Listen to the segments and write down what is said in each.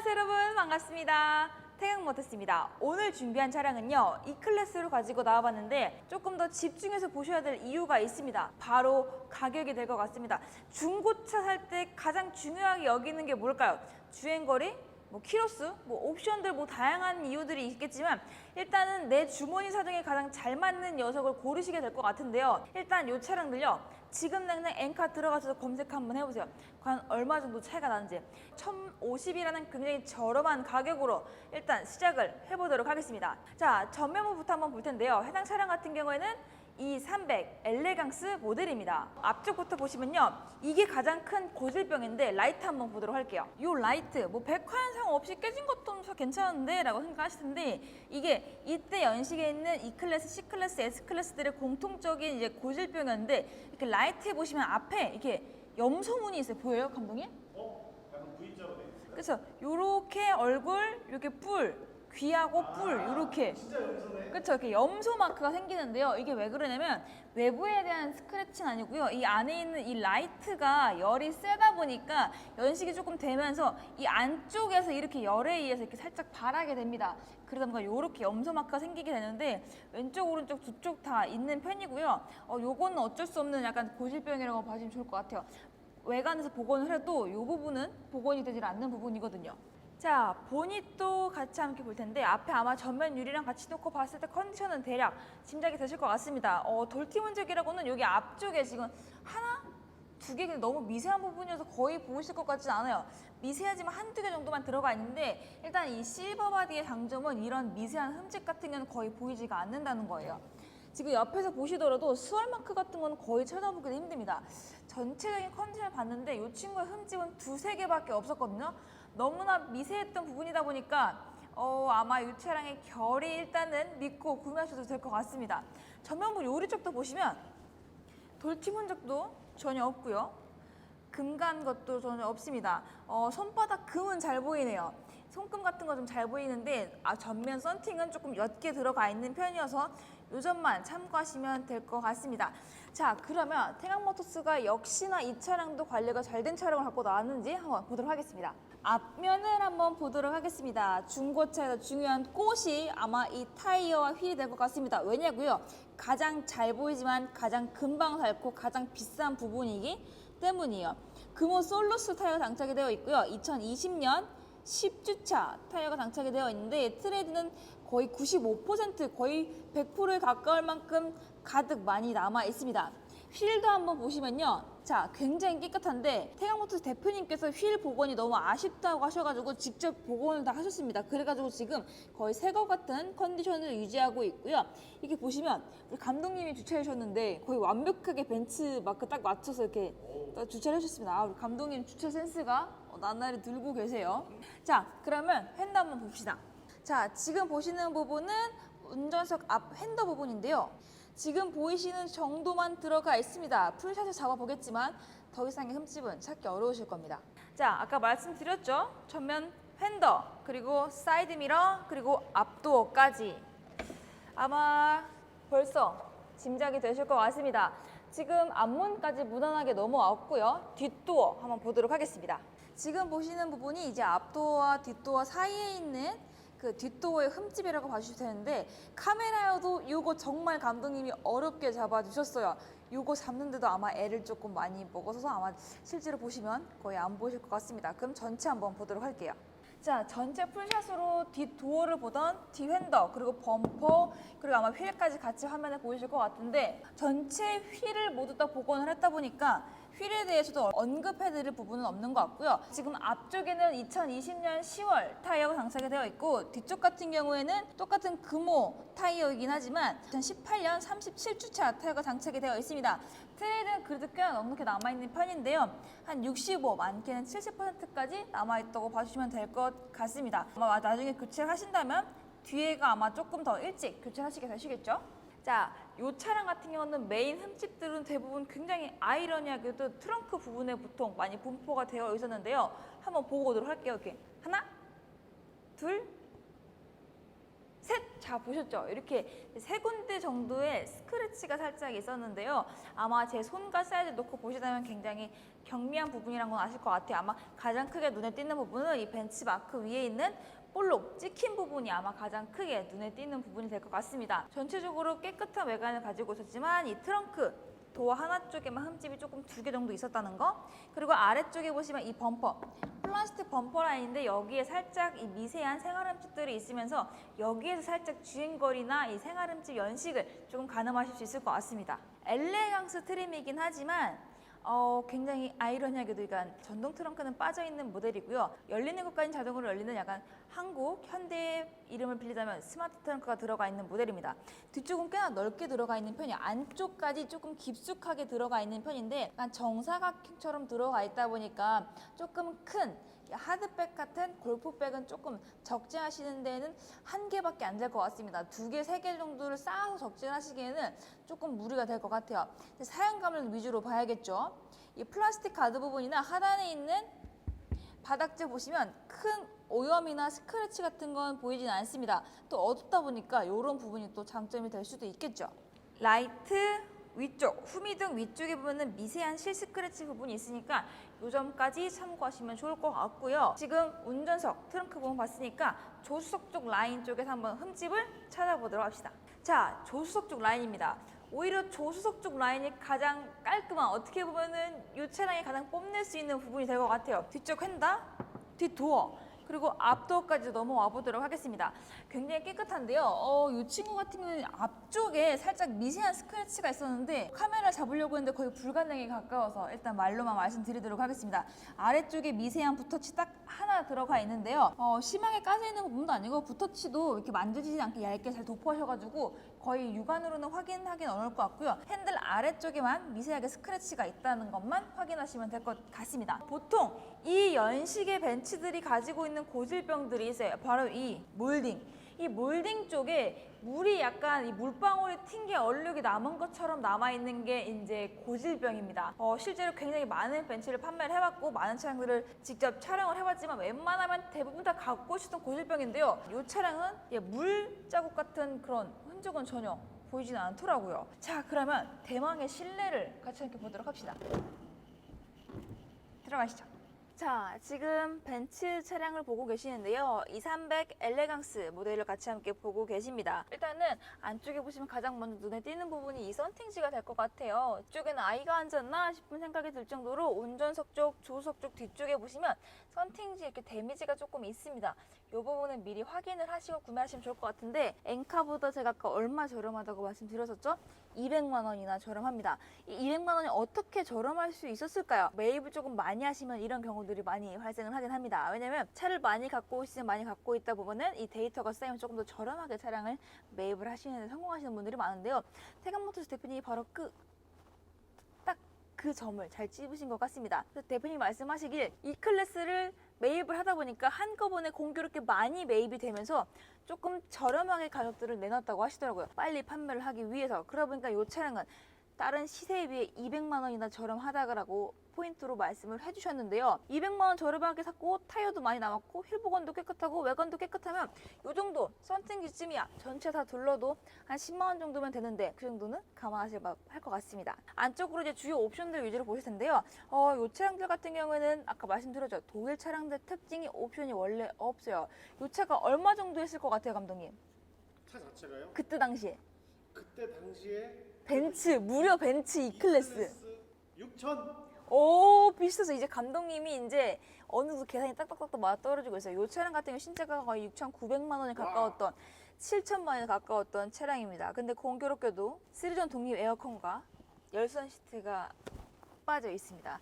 안녕하세요 여러분, 반갑습니다. 태경모터스입니다. 오늘 준비한 차량은요, E클래스로 가지고 나와봤는데 조금 더 집중해서 보셔야 될 이유가 있습니다. 바로 가격이 될 것 같습니다. 중고차 살 때 가장 중요하게 여기는 게 뭘까요? 주행거리? 키로수, 옵션들 다양한 이유들이 있겠지만 일단은 내 주머니 사정에 가장 잘 맞는 녀석을 고르시게 될 것 같은데요. 일단 이 차량들요, 지금 당장 엔카 들어가서 검색 한번 해보세요. 과연 얼마 정도 차이가 나는지. 1050이라는 굉장히 저렴한 가격으로 일단 시작을 해보도록 하겠습니다. 자, 전면부부터 한번 볼 텐데요. 해당 차량 같은 경우에는 E300 엘레강스 모델입니다. 앞쪽부터 보시면요, 이게 가장 큰 고질병인데 라이트 한번 보도록 할게요. 이 라이트 백화현상 없이 깨진 것도 없어서 괜찮은데 라고 생각하실 텐데, 이게 이때 연식에 있는 E클래스, C클래스, S클래스들의 공통적인 이제 고질병이었는데, 이렇게 라이트에 보시면 앞에 이렇게 염소문이 있어요. 보여요, 감독님? 약간 V자로 돼 있어요. 그래서 요렇게 얼굴, 이렇게 뿔, 귀하고 뿔, 이렇게. 진짜 염소네. 그렇죠. 이렇게 염소 마크가 생기는데요. 이게 왜 그러냐면 외부에 대한 스크래치는 아니고요. 이 안에 있는 이 라이트가 열이 세다 보니까 연식이 조금 되면서 이 안쪽에서 이렇게 열에 의해서 이렇게 살짝 발하게 됩니다. 그러다 보니까 이렇게 염소 마크가 생기게 되는데 왼쪽, 오른쪽 두 쪽 다 있는 편이고요. 요거는 어쩔 수 없는 약간 고질병이라고 봐주시면 좋을 것 같아요. 외관에서 복원을 해도 이 부분은 복원이 되질 않는 부분이거든요. 자, 보닛도 같이 함께 볼 텐데 앞에 아마 전면 유리랑 같이 놓고 봤을 때 컨디션은 대략 짐작이 되실 것 같습니다. 돌티문적이라고는 여기 앞쪽에 지금 하나? 두 개 너무 미세한 부분이어서 거의 보이실 것 같진 않아요. 미세하지만 한두 개 정도만 들어가 있는데 일단 이 실버 바디의 장점은 이런 미세한 흠집 같은 경우는 거의 보이지가 않는다는 거예요. 지금 옆에서 보시더라도 스월 마크 같은 건 거의 찾아보기도 힘듭니다. 전체적인 컨디션을 봤는데 이 친구의 흠집은 두세 개밖에 없었거든요. 너무나 미세했던 부분이다 보니까 아마 이 차량의 결이 일단은 믿고 구매하셔도 될 것 같습니다. 전면부 요리 쪽도 보시면 돌침 흔적도 전혀 없고요. 금간 것도 전혀 없습니다. 손바닥 금은 잘 보이네요. 손금 같은 거 좀 잘 보이는데 전면 썬팅은 조금 옅게 들어가 있는 편이어서 요 점만 참고하시면 될 것 같습니다. 자, 그러면 태강모터스가 역시나 이 차량도 관리가 잘 된 차량을 갖고 나왔는지 한번 보도록 하겠습니다. 앞면을 한번 보도록 하겠습니다. 중고차에서 중요한 꽃이 아마 이 타이어와 휠이 될 것 같습니다. 왜냐고요? 가장 잘 보이지만 가장 금방 닳고 가장 비싼 부분이기 때문이에요. 금호 솔루스 타이어가 장착이 되어 있고요. 2020년 10주차 타이어가 장착이 되어 있는데 트레이드는 거의 95%, 거의 100%에 가까울 만큼 가득 많이 남아 있습니다. 휠도 한번 보시면요, 자, 굉장히 깨끗한데 태강모터스 대표님께서 휠 복원이 너무 아쉽다고 하셔가지고 직접 복원을 다 하셨습니다. 그래가지고 지금 거의 새 것 같은 컨디션을 유지하고 있고요. 이렇게 보시면 우리 감독님이 주차해 주셨는데 거의 완벽하게 벤츠 마크 딱 맞춰서 이렇게 주차를 해주셨습니다. 우리 감독님 주차 센스가 나날이 들고 계세요. 자, 그러면 핸드 한번 봅시다. 자, 지금 보시는 부분은 운전석 앞 핸더 부분인데요. 지금 보이시는 정도만 들어가 있습니다. 풀샷을 잡아보겠지만 더 이상의 흠집은 찾기 어려우실 겁니다. 자, 아까 말씀드렸죠? 전면 핸더, 그리고 사이드 미러, 그리고 앞도어까지. 아마 벌써 짐작이 되실 것 같습니다. 지금 앞문까지 무난하게 넘어왔고요. 뒷도어 한번 보도록 하겠습니다. 지금 보시는 부분이 이제 앞도어와 뒷도어 사이에 있는 그 뒷도어의 흠집이라고 봐주셔도 되는데, 카메라여도 이거 정말 감독님이 어렵게 잡아주셨어요. 이거 잡는데도 아마 애를 조금 많이 먹어서 아마 실제로 보시면 거의 안 보실 것 같습니다. 그럼 전체 한번 보도록 할게요. 자, 전체 풀샷으로 뒷도어를 보던 뒷핸더, 그리고 범퍼, 그리고 아마 휠까지 같이 화면에 보이실 것 같은데, 전체 휠을 모두 다 복원을 했다 보니까 휠에 대해서도 언급해드릴 부분은 없는 것 같고요. 지금 앞쪽에는 2020년 10월 타이어가 장착이 되어 있고, 뒤쪽 같은 경우에는 똑같은 금호 타이어이긴 하지만 2018년 37주차 타이어가 장착이 되어 있습니다. 트레이드는 그래도 꽤 넉넉히 남아있는 편인데요. 한 65, 많게는 70%까지 남아있다고 봐주시면 될 것 같습니다. 아마 나중에 교체를 하신다면 뒤에가 아마 조금 더 일찍 교체하시게 되시겠죠? 자, 이 차량 같은 경우는 메인 흠집들은 대부분 굉장히 아이러니하게도 트렁크 부분에 보통 많이 분포가 되어 있었는데요. 한번 보고 오도록 할게요. 이렇게 하나, 둘, 셋! 자, 보셨죠? 이렇게 세 군데 정도의 스크래치가 살짝 있었는데요. 아마 제 손과 사이즈 놓고 보시다면 굉장히 경미한 부분이란 건 아실 것 같아요. 아마 가장 크게 눈에 띄는 부분은 이 벤치 마크 위에 있는 볼록 찍힌 부분이 아마 가장 크게 눈에 띄는 부분이 될 것 같습니다. 전체적으로 깨끗한 외관을 가지고 있었지만 이 트렁크 도어 하나 쪽에만 흠집이 조금 2개 정도 있었다는 거. 그리고 아래쪽에 보시면 이 범퍼, 플라스틱 범퍼 라인인데 여기에 살짝 이 미세한 생활흠집들이 있으면서 여기에서 살짝 주행거리나 이 생활흠집 연식을 조금 가늠하실 수 있을 것 같습니다. 엘레강스 트림이긴 하지만 굉장히 아이러니하게도 그러니까 전동 트렁크는 빠져있는 모델이고요. 열리는 것까지 자동으로 열리는 약간 한국, 현대의 이름을 빌리자면 스마트 트렁크가 들어가 있는 모델입니다. 뒤쪽은 꽤나 넓게 들어가 있는 편이에요. 안쪽까지 조금 깊숙하게 들어가 있는 편인데 약간 정사각형처럼 들어가 있다 보니까 조금 큰 하드백 같은 골프백은 조금 적재하시는 데는 한 개밖에 안 될 것 같습니다. 2개, 3개 정도를 쌓아서 적재하시기에는 조금 무리가 될 것 같아요. 사용감을 위주로 봐야겠죠. 이 플라스틱 가드 부분이나 하단에 있는 바닥재 보시면 큰 오염이나 스크래치 같은 건 보이진 않습니다. 또 어둡다 보니까 이런 부분이 또 장점이 될 수도 있겠죠. 라이트 위쪽, 후미등 위쪽에 보면 미세한 실 스크래치 부분이 있으니까 이 점까지 참고하시면 좋을 것 같고요. 지금 운전석, 트렁크 부분 봤으니까 조수석 쪽 라인 쪽에서 한번 흠집을 찾아보도록 합시다. 자, 조수석 쪽 라인입니다. 오히려 조수석 쪽 라인이 가장 깔끔한, 어떻게 보면은 이 차량이 가장 뽐낼 수 있는 부분이 될 것 같아요. 뒤쪽 휀다, 뒷도어, 그리고 앞도어까지 넘어와 보도록 하겠습니다. 굉장히 깨끗한데요. 이 친구 같은 경우는 앞쪽에 살짝 미세한 스크래치가 있었는데 카메라 잡으려고 했는데 거의 불가능에 가까워서 일단 말로만 말씀드리도록 하겠습니다. 아래쪽에 미세한 붓터치 딱 하나 들어가 있는데요. 심하게 까져 있는 부분도 아니고 붓터치도 이렇게 만져지지 않게 얇게 잘 도포하셔가지고 거의 육안으로는 확인하기는 어려울 것 같고요. 핸들 아래쪽에만 미세하게 스크래치가 있다는 것만 확인하시면 될 것 같습니다. 보통 이 연식의 벤츠들이 가지고 있는 고질병들이 있어요. 바로 이 몰딩. 이 몰딩 쪽에 물이 약간 이 물방울이 튄 게 얼룩이 남은 것처럼 남아있는 게 이제 고질병입니다. 실제로 굉장히 많은 벤츠를 판매를 해봤고 많은 차량들을 직접 촬영을 해봤지만 웬만하면 대부분 다 갖고 오시던 고질병인데요. 이 차량은 물 자국 같은 그런 흔적은 전혀 보이지는 않더라고요. 자, 그러면 대망의 실내를 같이 함께 보도록 합시다. 들어가시죠. 자, 지금 벤츠 차량을 보고 계시는데요. 2300 엘레강스 모델을 같이 함께 보고 계십니다. 일단은 안쪽에 보시면 가장 먼저 눈에 띄는 부분이 이 썬팅지가 될 것 같아요. 이쪽에는 아이가 앉았나 싶은 생각이 들 정도로 운전석 쪽, 조수석 쪽 뒤쪽에 보시면 썬팅지 이렇게 데미지가 조금 있습니다. 이 부분은 미리 확인을 하시고 구매하시면 좋을 것 같은데 엔카보다 제가 아까 얼마 저렴하다고 말씀드렸었죠? 200만 원이나 저렴합니다. 이 200만 원이 어떻게 저렴할 수 있었을까요? 매입을 조금 많이 하시면 이런 경우들이 많이 발생을 하긴 합니다. 왜냐면 차를 많이 갖고 오시면 많이 갖고 있다 보면은 이 데이터가 쌓이면 조금 더 저렴하게 차량을 매입을 하시는 데 성공하시는 분들이 많은데요. 태관모터스 대표님이 바로 그 점을 잘 찝으신 것 같습니다. 그래서 대표님 말씀하시길 E클래스를 매입을 하다 보니까 한꺼번에 공교롭게 많이 매입이 되면서 조금 저렴하게 가격들을 내놨다고 하시더라고요. 빨리 판매를 하기 위해서. 그러다 보니까 이 차량은 다른 시세에 비해 200만 원이나 저렴하다고 포인트로 말씀을 해주셨는데요. 200만 원 저렴하게 샀고 타이어도 많이 남았고 휠복원도 깨끗하고 외관도 깨끗하면 이 정도 썬팅기쯤이야. 전체 다 둘러도 한 10만 원 정도면 되는데 그 정도는 감안하실 할 것 같습니다. 안쪽으로 이제 주요 옵션들 위주로 보실 텐데요. 이 차량들 같은 경우에는 아까 말씀드렸죠. 독일 차량들 특징이 옵션이 원래 없어요. 이 차가 얼마 정도 했을 것 같아요, 감독님? 차 자체가요? 그때 당시에 벤츠 무려 벤츠 E클래스 6천. 오, 비슷해서 이제 감독님이 이제 어느 정도 계산이 딱딱딱 맞아 떨어지고 있어요. 이 차량 같은 경우 신차가 거의 6,900만 원에 가까웠던 7천만 원에 가까웠던 차량입니다. 근데 공교롭게도 3전 독립 에어컨과 열선 시트가 빠져 있습니다.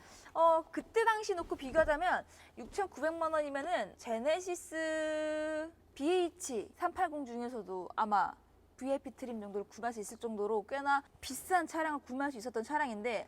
그때 당시 놓고 비교하자면 6,900만 원이면은 제네시스 BH380 중에서도 아마 VIP 트림 정도로 구매할 수 있을 정도로 꽤나 비싼 차량을 구매할 수 있었던 차량인데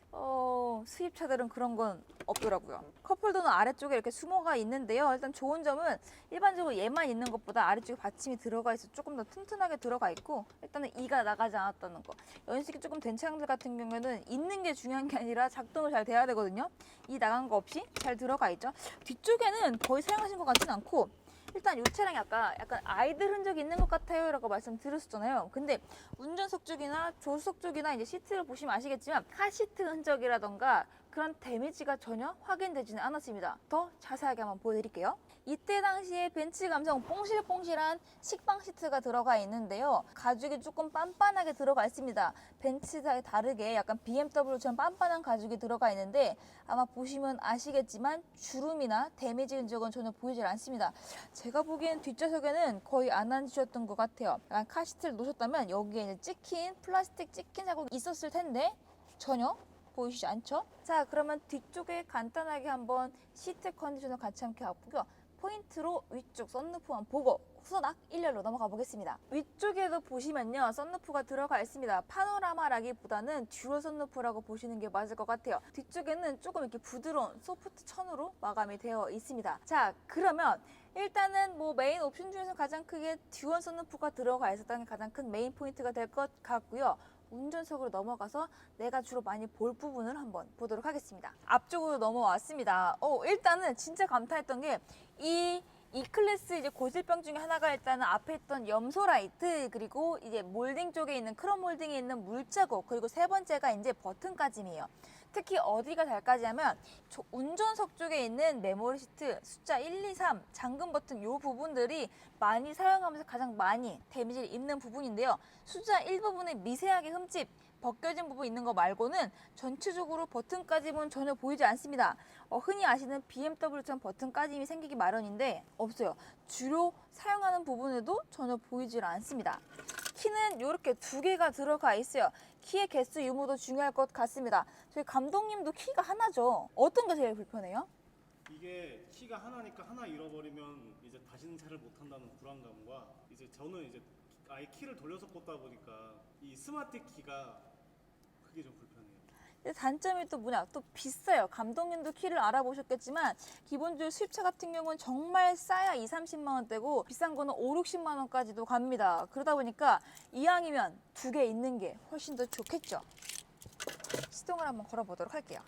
수입차들은 그런 건 없더라고요. 컵홀더는 아래쪽에 이렇게 수모가 있는데요. 일단 좋은 점은 일반적으로 얘만 있는 것보다 아래쪽에 받침이 들어가 있어 조금 더 튼튼하게 들어가 있고 일단은 이가 나가지 않았다는 거. 연식이 조금 된 차량들 같은 경우에는 있는 게 중요한 게 아니라 작동을 잘 돼야 되거든요. 이 나간 거 없이 잘 들어가 있죠. 뒤쪽에는 거의 사용하신 것 같지는 않고 일단 이 차량이 아까 약간 아이들 흔적이 있는 것 같아요 라고 말씀드렸었잖아요. 근데 운전석 쪽이나 조수석 쪽이나 이제 시트를 보시면 아시겠지만 카시트 흔적이라던가 그런 데미지가 전혀 확인되지는 않았습니다. 더 자세하게 한번 보여드릴게요. 이때 당시에 벤츠 감성 뽕실뽕실한 식빵 시트가 들어가 있는데요. 가죽이 조금 빤빤하게 들어가 있습니다. 벤츠와 다르게 약간 BMW처럼 빤빤한 가죽이 들어가 있는데 아마 보시면 아시겠지만 주름이나 데미지 흔적은 전혀 보이질 않습니다. 제가 보기엔 뒷좌석에는 거의 안 앉으셨던 것 같아요. 약간 카시트를 놓으셨다면 여기에 이제 찍힌 플라스틱 찍힌 자국이 있었을 텐데 전혀 보이시지 않죠? 자, 그러면 뒤쪽에 간단하게 한번 시트 컨디션을 같이 함께 가보고요. 포인트로 위쪽 썬루프만 보고 후다닥 일렬로 넘어가 보겠습니다. 위쪽에도 보시면요, 썬루프가 들어가 있습니다. 파노라마라기보다는 듀얼 썬루프라고 보시는 게 맞을 것 같아요. 뒤쪽에는 조금 이렇게 부드러운 소프트 천으로 마감이 되어 있습니다. 자, 그러면 일단은 뭐 메인 옵션 중에서 가장 크게 듀얼 썬루프가 들어가 있었다는 게 가장 큰 메인 포인트가 될 것 같고요. 운전석으로 넘어가서 내가 주로 많이 볼 부분을 한번 보도록 하겠습니다. 앞쪽으로 넘어왔습니다. 일단은 진짜 감탄했던 게 이 클래스 이제 고질병 중에 하나가 일단은 앞에 있던 염소 라이트, 그리고 이제 몰딩 쪽에 있는 크롬 몰딩에 있는 물자국, 그리고 세 번째가 이제 버튼까짐이에요. 특히 어디가 달까지하면 운전석 쪽에 있는 메모리 시트 숫자 1, 2, 3 잠금 버튼 요 부분들이 많이 사용하면서 가장 많이 데미지를 입는 부분인데요. 숫자 1 부분에 미세하게 흠집 벗겨진 부분 있는 거 말고는 전체적으로 버튼까짐은 전혀 보이지 않습니다. 흔히 아시는 BMW처럼 버튼까짐이 생기기 마련인데 없어요. 주로 사용하는 부분에도 전혀 보이질 않습니다. 키는 이렇게 두 개가 들어가 있어요. 키의 개수 유무도 중요할 것 같습니다. 저희 감독님도 키가 하나죠. 어떤 게 제일 불편해요? 이게 키가 하나니까 하나 잃어버리면 이제 다시는 차를 못 탄다는 불안감과 이제 저는 이제 아예 키를 돌려서 꽂다 보니까 이 스마트 키가 그게 좀 불편해요. 근데 단점이 또 뭐냐? 또 비싸요. 감독님도 키를 알아보셨겠지만 기본적으로 수입차 같은 경우는 정말 싸야 2, 30만 원대고 비싼 거는 5, 60만 원까지도 갑니다. 그러다 보니까 이왕이면 두 개 있는 게 훨씬 더 좋겠죠. 시동을 한번 걸어보도록 할게요.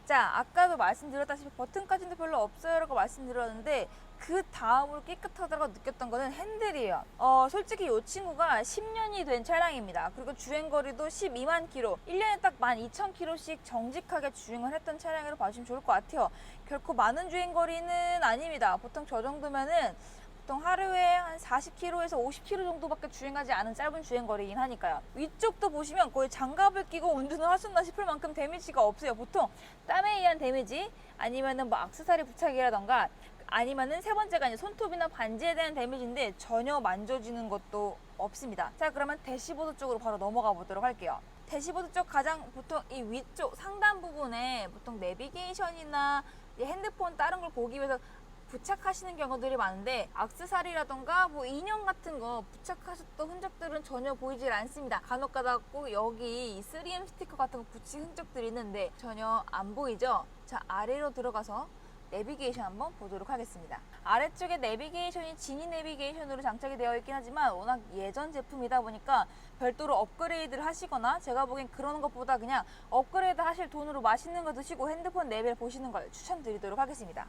자, 아까도 말씀드렸다시피 버튼까지도 별로 없어요 라고 말씀드렸는데 그 다음으로 깨끗하다고 느꼈던 거는 핸들이에요. 솔직히 이 친구가 10년이 된 차량입니다. 그리고 주행거리도 12만 킬로, 1년에 딱 12,000킬로씩 정직하게 주행을 했던 차량으로 봐주시면 좋을 것 같아요. 결코 많은 주행거리는 아닙니다. 보통 저 정도면은 보통 하루에 한 40km에서 50km 정도밖에 주행하지 않은 짧은 주행거리이긴 하니까요. 위쪽도 보시면 거의 장갑을 끼고 운전을 하셨나 싶을 만큼 데미지가 없어요. 보통 땀에 의한 데미지 아니면은 뭐 액세서리 부착이라던가 아니면은 세 번째가 이제 손톱이나 반지에 대한 데미지인데 전혀 만져지는 것도 없습니다. 자, 그러면 대시보드 쪽으로 바로 넘어가 보도록 할게요. 대시보드 쪽 가장 보통 이 위쪽 상단 부분에 보통 내비게이션이나 핸드폰 다른 걸 보기 위해서 부착하시는 경우들이 많은데 액세서리라던가 뭐 인형 같은 거 부착하셨던 흔적들은 전혀 보이질 않습니다. 간혹가다 꼭 여기 이 3M 스티커 같은 거 붙인 흔적들이 있는데 전혀 안 보이죠? 자, 아래로 들어가서 내비게이션 한번 보도록 하겠습니다. 아래쪽에 내비게이션이 지니 내비게이션으로 장착이 되어 있긴 하지만 워낙 예전 제품이다 보니까 별도로 업그레이드를 하시거나 제가 보기엔 그런 것보다 그냥 업그레이드 하실 돈으로 맛있는 거 드시고 핸드폰 내비를 보시는 걸 추천드리도록 하겠습니다.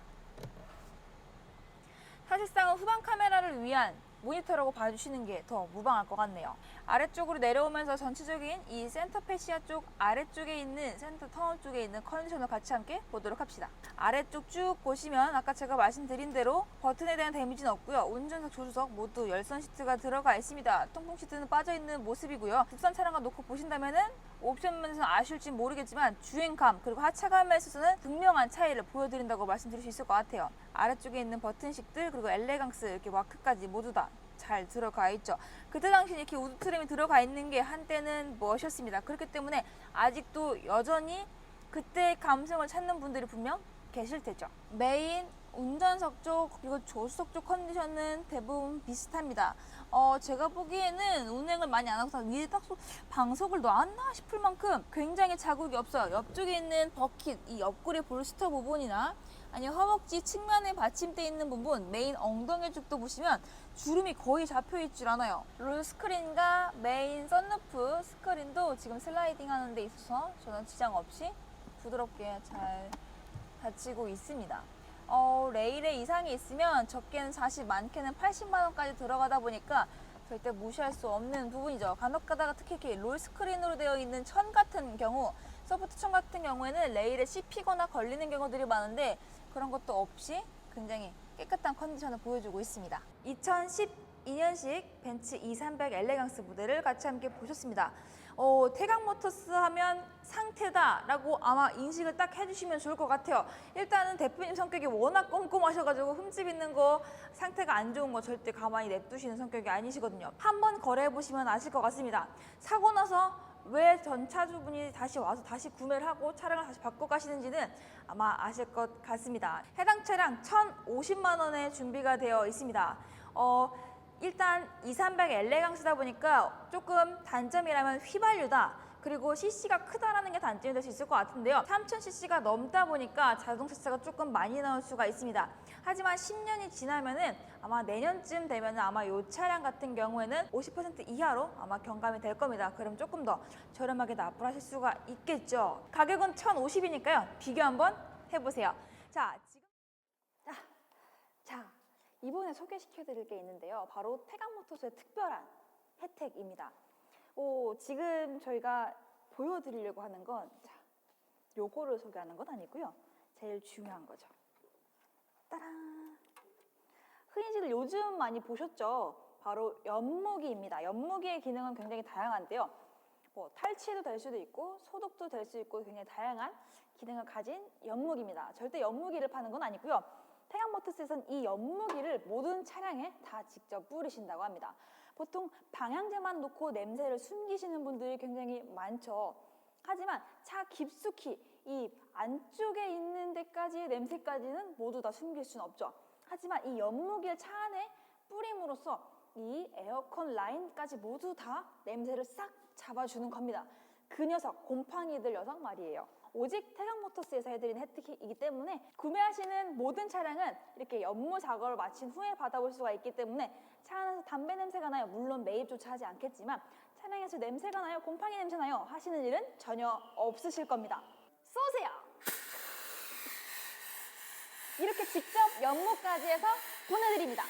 사실상은 후방 카메라를 위한 모니터라고 봐주시는 게 더 무방할 것 같네요. 아래쪽으로 내려오면서 전체적인 이 센터 패시아 쪽 아래쪽에 있는 센터 터널 쪽에 있는 컨디션을 같이 함께 보도록 합시다. 아래쪽 쭉 보시면 아까 제가 말씀드린 대로 버튼에 대한 데미지는 없고요. 운전석, 조수석 모두 열선 시트가 들어가 있습니다. 통풍 시트는 빠져있는 모습이고요. 국산 차량과 놓고 보신다면은 옵션면에서는 아실지 모르겠지만 주행감 그리고 하차감에 있어서는 극명한 차이를 보여드린다고 말씀드릴 수 있을 것 같아요. 아래쪽에 있는 버튼식들 그리고 엘레강스 이렇게 마크까지 모두 다 잘 들어가 있죠. 그때 당시 이렇게 우드 트림이 들어가 있는 게 한때는 멋이었습니다. 그렇기 때문에 아직도 여전히 그때의 감성을 찾는 분들이 분명 계실 테죠. 메인 운전석 쪽 그리고 조수석 쪽 컨디션은 대부분 비슷합니다. 제가 보기에는 운행을 많이 안 하고서 위에 딱 방석을 놨나 싶을 만큼 굉장히 자국이 없어요. 옆쪽에 있는 버킷, 이 옆구리 볼스터 부분이나 아니면 허벅지 측면에 받침대 있는 부분, 메인 엉덩이 쪽도 보시면 주름이 거의 잡혀있질 않아요. 롤 스크린과 메인 썬루프 스크린도 지금 슬라이딩 하는 데 있어서 전혀 지장 없이 부드럽게 잘 닫히고 있습니다. 레일에 이상이 있으면 적게는 40, 많게는 80만 원까지 들어가다 보니까 절대 무시할 수 없는 부분이죠. 간혹 가다가 특히 이렇게 롤 스크린으로 되어 있는 천 같은 경우, 소프트 천 같은 경우에는 레일에 씹히거나 걸리는 경우들이 많은데 그런 것도 없이 굉장히 깨끗한 컨디션을 보여주고 있습니다. 2012년식 벤츠 2300 엘레강스 모델을 같이 함께 보셨습니다. 태강 모터스 하면 상태다라고 아마 인식을 딱 해주시면 좋을 것 같아요. 일단은 대표님 성격이 워낙 꼼꼼하셔가지고 흠집 있는 거, 상태가 안 좋은 거 절대 가만히 냅두시는 성격이 아니시거든요. 한번 거래해보시면 아실 것 같습니다. 사고 나서 왜 전 차주분이 다시 와서 다시 구매를 하고 차량을 다시 바꿔 가시는지는 아마 아실 것 같습니다. 해당 차량 1,050만 원에 준비가 되어 있습니다. 일단 2300 엘레강스다 보니까 조금 단점이라면 휘발유다. 그리고 cc가 크다라는 게 단점이 될 수 있을 것 같은데요. 3000cc가 넘다 보니까 자동차세가 조금 많이 나올 수가 있습니다. 하지만 10년이 지나면은 아마 내년쯤 되면은 아마 이 차량 같은 경우에는 50% 이하로 아마 경감이 될 겁니다. 그럼 조금 더 저렴하게 납부하실 수가 있겠죠. 가격은 1050이니까요. 비교 한번 해보세요. 자, 이번에 소개시켜 드릴 게 있는데요. 바로 태강모터스의 특별한 혜택입니다. 지금 저희가 보여드리려고 하는 건 요거를 소개하는 건 아니고요. 제일 중요한 거죠. 따란! 흔히들 요즘 많이 보셨죠? 바로 연무기입니다. 연무기의 기능은 굉장히 다양한데요. 탈취도 될 수도 있고 소독도 될 수 있고 굉장히 다양한 기능을 가진 연무기입니다. 절대 연무기를 파는 건 아니고요. 태양모터스에서는 이 연무기를 모든 차량에 다 직접 뿌리신다고 합니다. 보통 방향제만 놓고 냄새를 숨기시는 분들이 굉장히 많죠. 하지만 차 깊숙이 이 안쪽에 있는 데까지의 냄새까지는 모두 다 숨길 수는 없죠. 하지만 이 연무기를 차 안에 뿌림으로써 이 에어컨 라인까지 모두 다 냄새를 싹 잡아주는 겁니다. 그 녀석, 곰팡이들 녀석 말이에요. 오직 태강모터스에서 해드린 혜택이기 때문에 구매하시는 모든 차량은 이렇게 연무 작업을 마친 후에 받아볼 수가 있기 때문에 차 안에서 담배 냄새가 나요. 물론 매입조차 하지 않겠지만 차량에서 냄새가 나요, 곰팡이 냄새 나요 하시는 일은 전혀 없으실 겁니다. 쏘세요! 이렇게 직접 연무까지 해서 보내드립니다.